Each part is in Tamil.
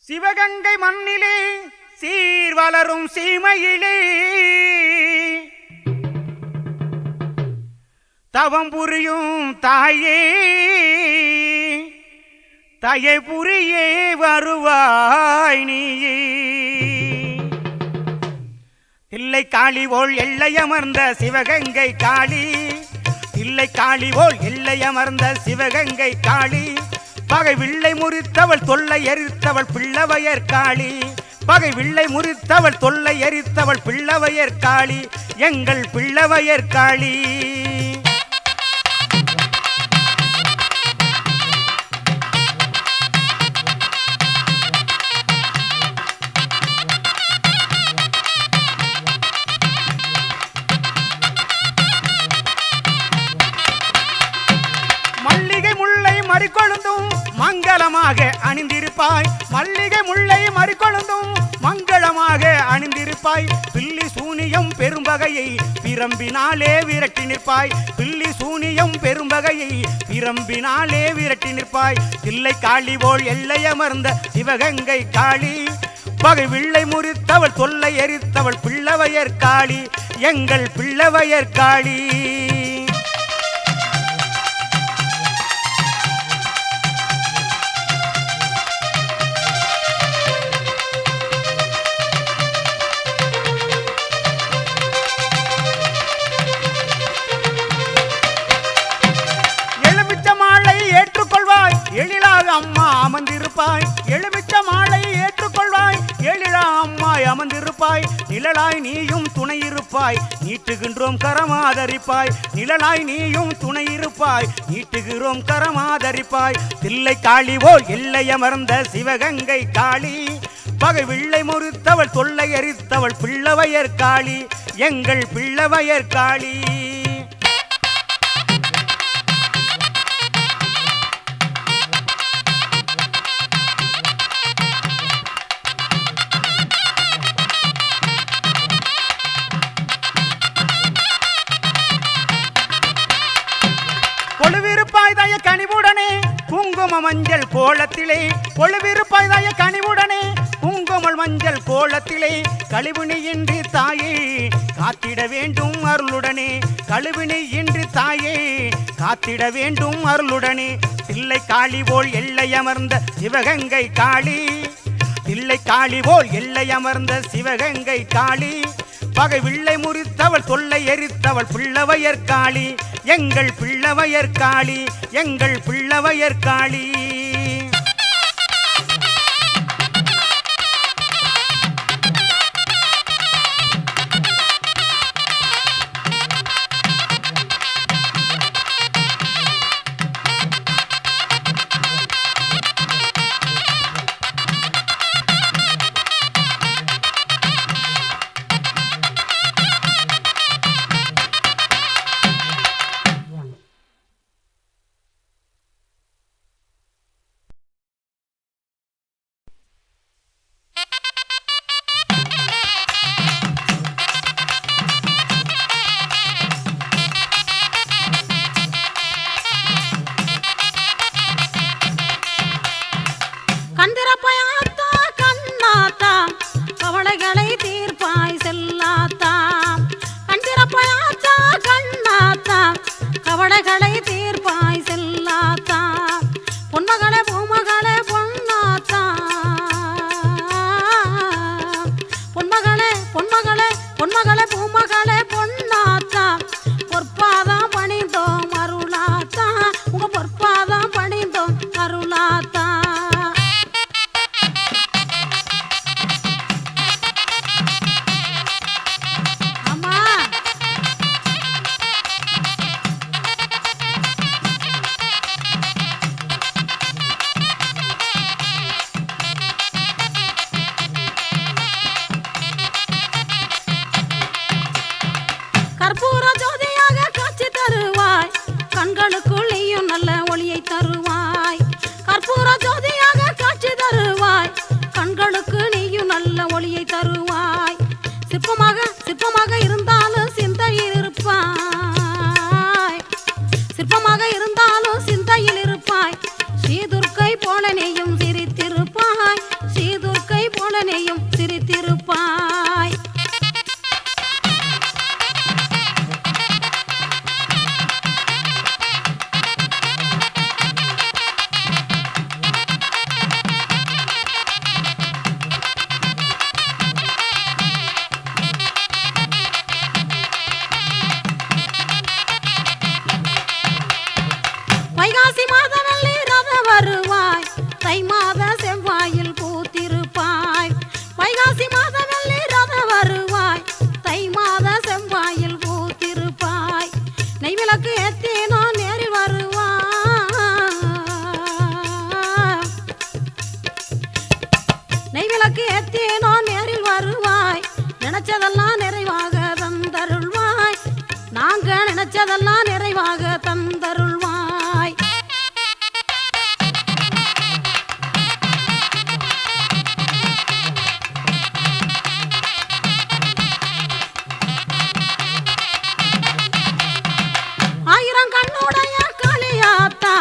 சிவகங்கை மண்ணிலே சீர் வளரும் சீமையிலே தவம் புரியும் தாயே தயை புரியே வருவாய் நீயே. தில்லை காளி போல் எல்லையமர்ந்த சிவகங்கை காளி, தில்லை காளி போல் எல்லையமர்ந்த சிவகங்கை காளி, பகை வில்லை முறித்தவள் தொல்லை எரித்தவள் பிள்ளவையர் காளி, பகை வில்லை முறித்தவள் தொல்லை எரித்தவள் பிள்ளவையர் காளி, எங்கள் பிள்ளவையர் காளி. மல்லிகை முல்லை மறிக்கொழுந்தும் மங்களமாக அணிந்திருப்பாய், மல்லிகை முல்லை மறிக்கொழுந்தும் மங்களமாக அணிந்திருப்பாய், பில்லி சூனியம் பெரும்பகையை பிரம்பினாலே விரட்டி நிற்பாய், பில்லி சூனியம் பெரும்பகையை பிரம்பினாலே விரட்டி நிற்பாய். தில்லை காளி போல் எல்லையமர்ந்த சிவகங்கை காளி, பகை வில்லை முறித்தவள் தொல்லை எரித்தவள் பிள்ளவையர் காளி, எங்கள் பிள்ளவையர் காளி. எழிலாக அம்மா அமர்ந்திருப்பாய், எலுமிச்ச மாலை ஏற்றுக்கொள்வாய், எழிலா அம்மாய் அமர்ந்திருப்பாய், நிழலாய் நீயும் துணையிருப்பாய், நீட்டுகின்றோம் கரமாதரிப்பாய், நிழலாய் நீயும் துணையிருப்பாய், நீட்டுகிறோம் கரமாதரிப்பாய். தில்லை காளி போல் எல்லையமர்ந்த சிவகங்கை காளி, பகை வில்லை முறித்தவள் தொல்லை எரித்தவள் பிள்ளவையர் காளி, எங்கள் பிள்ளவையர் காளி. கொழுவிருப்பாய் தாய கனிவுடனே குங்கும மஞ்சள் கோலத்திலே, கொழுவிருப்பாய் தாய கனிவுடனே குங்கும மஞ்சள் கோலத்திலே, கழிவினி இன்றி தாயே காத்திட வேண்டும் அருளுடனே, கழிவினி இன்றி தாயே காத்திட வேண்டும் அருளுடனே. தில்லை காளி போல் எல்லையமர்ந்த சிவகங்கை காளி, தில்லை காளி போல் எல்லையமர்ந்த சிவகங்கை காளி, பகை வில்லை முறித்தவள் தொல்லை எரித்தவள் பிள்ளவையர் காளி, எங்கள் பிள்ளவையர் காளி, எங்கள் பிள்ளவையர் காளி. சிற்பமாக இருந்தாலும் சிந்தையில் இருப்பாய், சிற்பமாக இருந்தாலும் சிந்தையில் இருப்பாய். ஸ்ரீதுர்க்கை போல நீயும் சிரித்திருப்பாய், ஸ்ரீது நினைச்சதெல்லாம் நிறைவாக தந்தருள்வாய். நாங்க நினைச்சதெல்லாம் நிறைவாக தந்தருள்வாய். ஆயிரம் கண்ணுடைய காளியாத்தா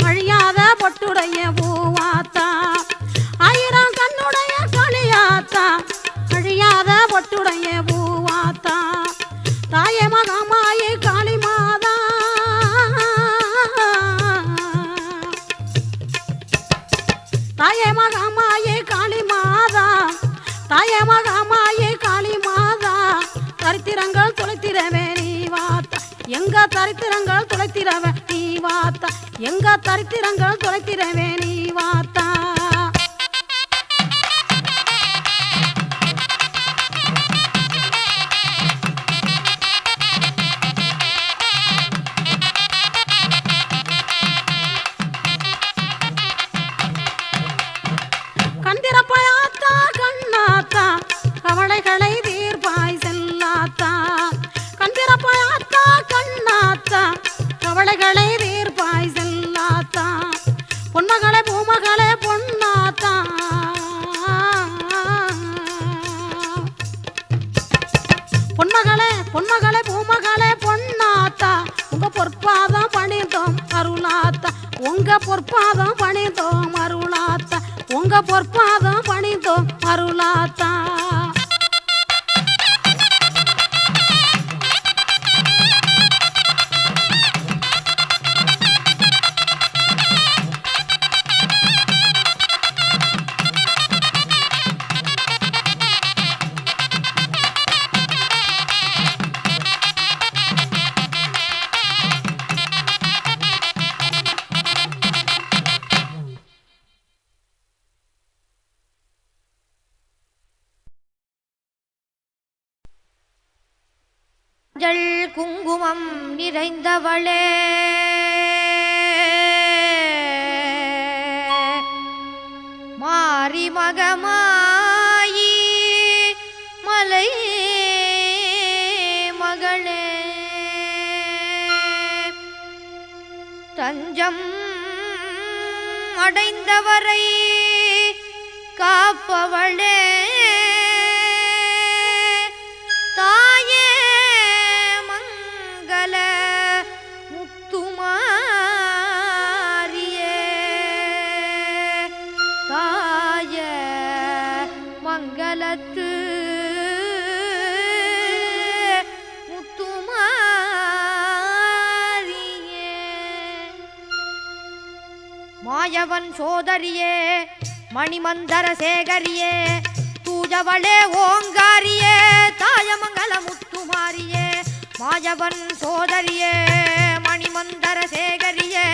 அழியாத பொட்டுடைய பூவாத்தா. ஆயிரம் கண்ணுடைய காளியாத்தா அழியாத பொட்டுடைய பூவாத்தா. தாயே மகமாயே காளி மாதா. தாயே மகமாயே காளி மாதா. தாயே மகமாயே காளி மாதா. தரித்திரங்கள் துளைத்திரவே நீ வாத்தா. எங்க தரித்திரங்கள் துளைத்திரவே நீ வாத்தா. எங்க தரித்திரங்கள் துளைத்திரவே நீ வாத்தா. கந்திரப்பாயாத்தா கண்ணாத்தா கவலைகளை தீர்ப்பாய் செல்லாத்தா. கந்திரப்பாயாத்தா கண்ணாத்தா கவலைகளை தீர்ப்பாய் செல்லாத்தா. பொன்மகளே பூமகளே பொன்னாத்தா. பொன்மகளே பொன்மகளே பூமகளே பொன்னாத்தா. உங்க பொற்பாதம் பணிந்தோம் அருளாத்தா. உங்க பொற்பாதம் பணிந்தோம் அருளாத்தா. உங்க பொற்பாதம் பணிந்தோம் அருளாத்தா. மஞ்சள் குங்குமம் நிறைந்தவளே மாரி மகமாயி மலை மகளே தஞ்சம் அடைந்தவரை காப்பவளே தாயே மங்கள முத்துமாரியே தாய மங்களத்து முத்துமாரியே மாயவன் சோதரியே மணிமந்தர சேகரியே தூஜவளே ஓங்காரியே தாயமங்கல முத்துமாரியே மாயவன் சோதரியே மணிமந்தர சேகரியே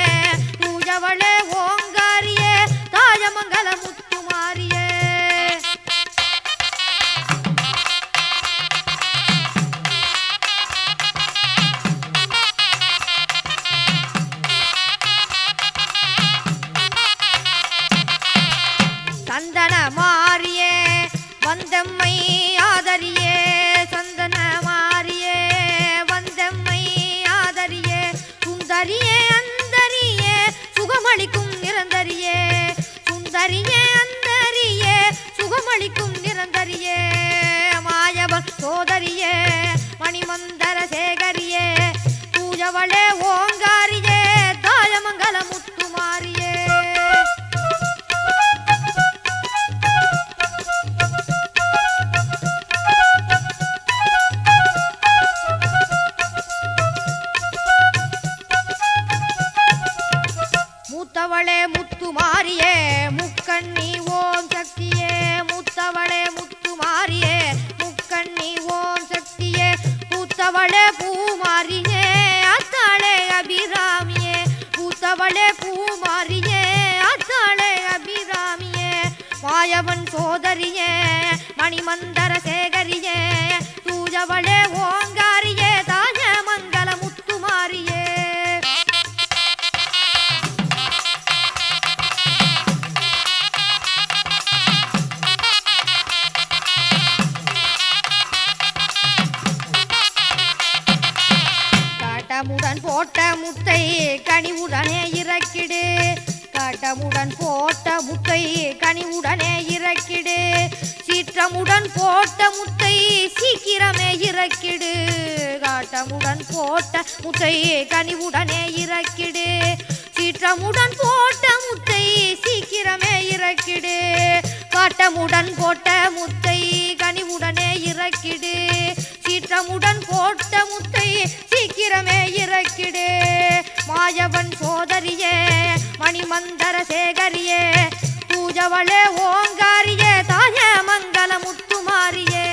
தூஜவளே ஓங்காரியே தாயமங்கல முத்துமாரியே சந்தன மாரியே வந்தம்மை ஆதரியே சந்தன மாரியே வந்தம்மை ஆதரியே சுந்தரியே அந்தரியே சுகமளிக்கும் நிரந்தரியே சுந்தரியே அந்தரியே சுகமளிக்கும் நிரந்தரியே மாயவன் சோதரியே மணிமந்தர சேகரியே பூஜவளே ஓங்காரியே தாயமங்கல முத்துமாரியே மூத்தவளே முத்துமாரியே முக்கண்ணி ஓம் சக்தியே மூத்தவளே முத்துமாரியே முக்கண்ணி ஓம் சக்தியே பூத்தவளே பூமாரியே அத்தாளே அபிராமியே பூத்தவளே பூமாரியே அத்தாளே அபிராமியே மாயவன் சோதரியே மணிமந்தர சேகரியே தூஜவளே ஓங்காரியே தாய மங்கள முத்துமாரியே காட்டமுடன் போட்ட முத்தை கனிவுடனே இறக்கிடு சீற்றமுடன் போட்ட முத்தை சீக்கிரமே இறக்கிடு காட்டமுடன் போட்ட முத்தை கனிவுடனே இறக்கிடு சீற்றமுடன் போட்ட முத்தை சீக்கிரமே இறக்கிடு காட்டமுடன் போட்ட முத்தை கனிவுடனே இறக்கிடு சீற்றமுடன் போட்ட முத்தை சீக்கிரமே இறக்கிடு மாயவன் சோதரியே மணிமந்தர சேகரியே பூஜவளே ஓங்காரியே தாய மங்கள முத்துமாரியே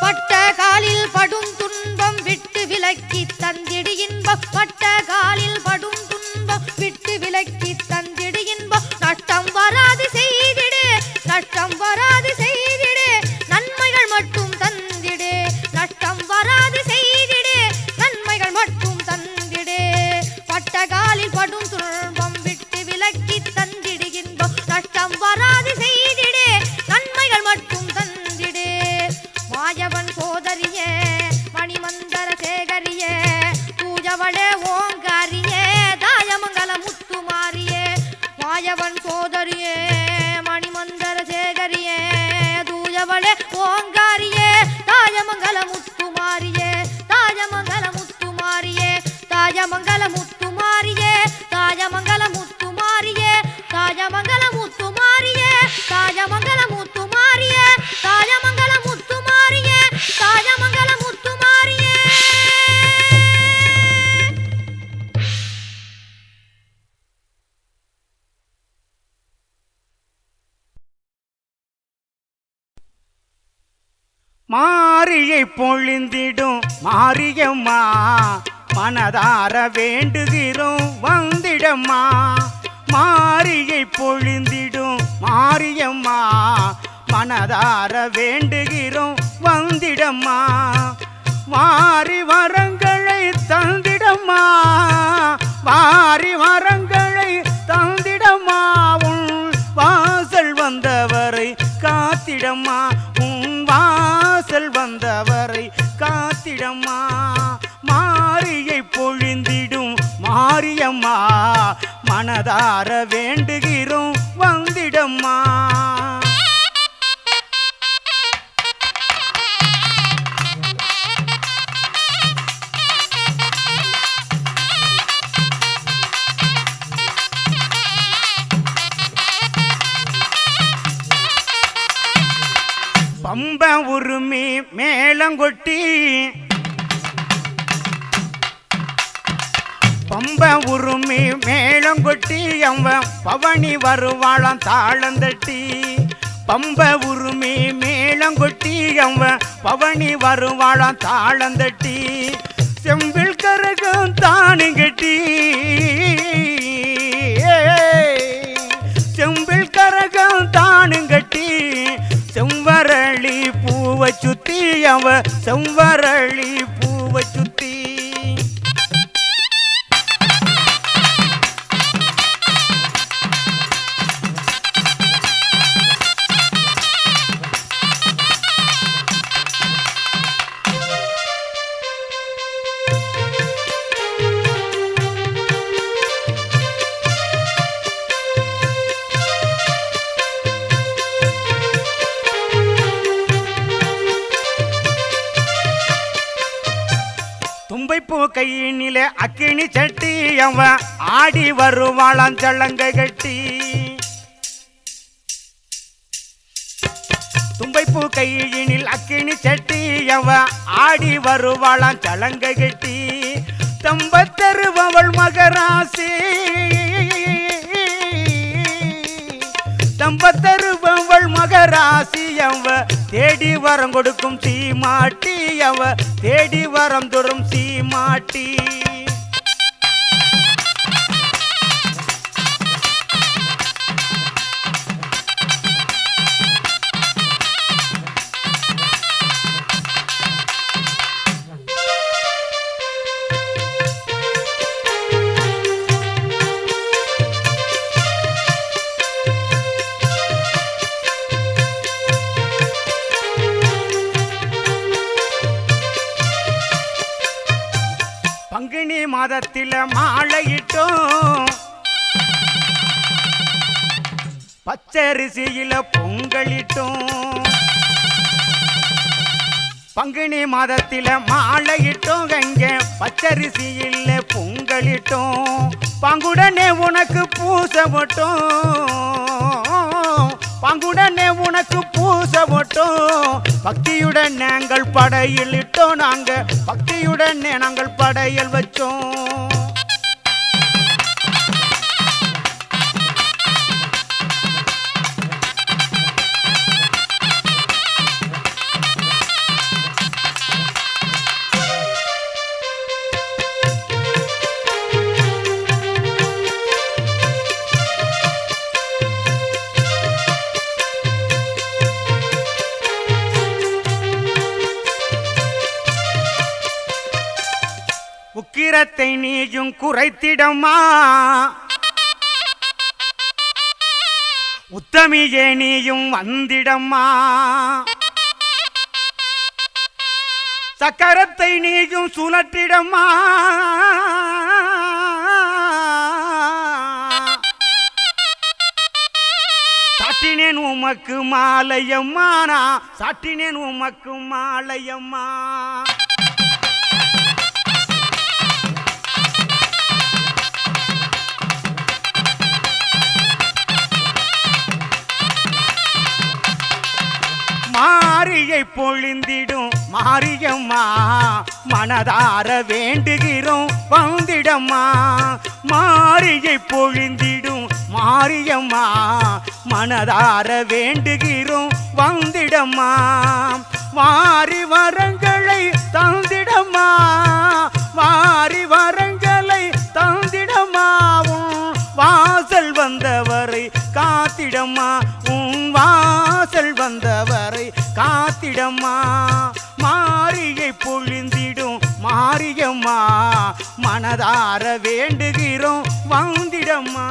பட்ட காலில் படும் துன்பம் விட்டு விலக்கி தந்திடு இன்பம் பட்ட காலில் படும் துன்பம் விட்டு விலக்கி தந்திடு இன்பம் நஷ்டம் வராது செய்திடு நஷ்டம் வராது செய்திடு நன்மைகள் மட்டும் தந்திடு நஷ்டம் வராது செய்திடு நன்மைகள் மட்டும் தந்திடு பட்ட காலில் படும் துன்பம் விட்டு விலக்கி தந்திடு இன்பம் நஷ்டம் வராது செய்திடு நன்மைகள் மட்டும் தந்திடு மாயவன் சோதரியே மணிமந்தர சேகரியே பூஜவளே ஓங்காரியே தாயமங்கல முத்துமாரியே மாயவன் சோதரியே மணிமந்தர சேகரியே தூயவளே ஓங்காரியே தாயமங்கல முத்துமாரியே தாயமங்கல முத்துமாரியே தாயமங்கல முத்துமாரியே தாயமங்கல முத்துமாரியே தாயமங்கல முத்துமாரியே தாயமங்கல முத்துமாரியே தாயமங்கல முத்துமாரியே தாயமங்கல முத்துமாரியே மாரியை பொழிந்திடும் மாரியம்மா மனதார வேண்டுகிறோம் வந்திடம்மா மாரியை பொழிந்திடும் மாரியம்மா மனதார வேண்டுகிறோம் வந்திடம்மா வாரி வரங்களை தந்திடம்மா வாரி வரங்களை தந்திடம்மா உன் வாசல் வந்தவரை காத்திடம்மா உன் வாசல் வந்தவரை காத்திடம்மா மாரியை பொழிந்திடும் மாரியம்மா மனதார வேண்டுகிறோம் வந்திடம்மா பம்ப உருமி மேளங்கொட்டி பம்ப உருமி மேளங்கொட்டி அவன் பவனி வருவாளாம் தாளந்தட்டி பம்ப உருமி மேளங்கொட்டி அவன் பவனி வருவாளாம் தாளந்தட்டி செம்பில் கரகம் தானுங்கட்டி செம்பில் கரகம் தானுங்கட்டி செவ்வரளி பூவை சுத்தி அவ செவ்வரளி பூவை சுத்தி தும்பைப்பூ கையினிலே அக்கினி சட்டி அவன் ஆடி வருவாளாம் சலங்கை கட்டி தும்பைப்பூ கையினில் அக்கினி சட்டி அவன் ஆடி வருவாளாம் சலங்கை கட்டி தம்பத்தருவவள் மகராசி தம்பத்தருவவள் மகராசி அவ தேடி வரம் கொடுக்கும் சீமாட்டி அவ தேடி வரம் தரும் சீமாட்டி மாதத்தில மாலையிட்டோம் பச்சரிசியில பொங்கலிட்டோம் பங்குனி மாதத்தில மாலையிட்டோம் கங்க பச்சரிசியில பொங்கலிட்டோம் பங்குடனே உனக்கு பூசை போட்டோம் பங்குடனே உனக்கு பூசை போட்டோம் பக்தியுடன் நாங்கள் படையில் இட்டோம் நாங்க பக்தியுடன் நாங்கள் படையல் வச்சோம் உக்கிரத்தை நீயும் குறைத்திடமா உத்தமியே நீயும் வந்திடம்மா சக்கரத்தை நீயும் சுழற்றிடம்மா சாட்டினேன் உமக்கு மாலையம்மா நான் சாட்டினேன் உமக்கு மாலையம்மா மாரியை பொழிந்திடும் மாரியம்மா மனதார வேண்டுகிறோம் வந்திடம்மா மாரியை பொழிந்திடும் மாரியம்மா மனதார வேண்டுகிறோம் வந்திடம்மா வாரி வரங்களை தந்திடம்மா வாரி வரங்களை தந்திடம்மாவும் வாசல் வந்தவரை காத்திடம்மா உன் வாசல் வந்தவரை காத்திடம்மா மாரியை பொழிந்திடும் மாரியம்மா மனதார வேண்டுகிறோம் வந்திடம்மா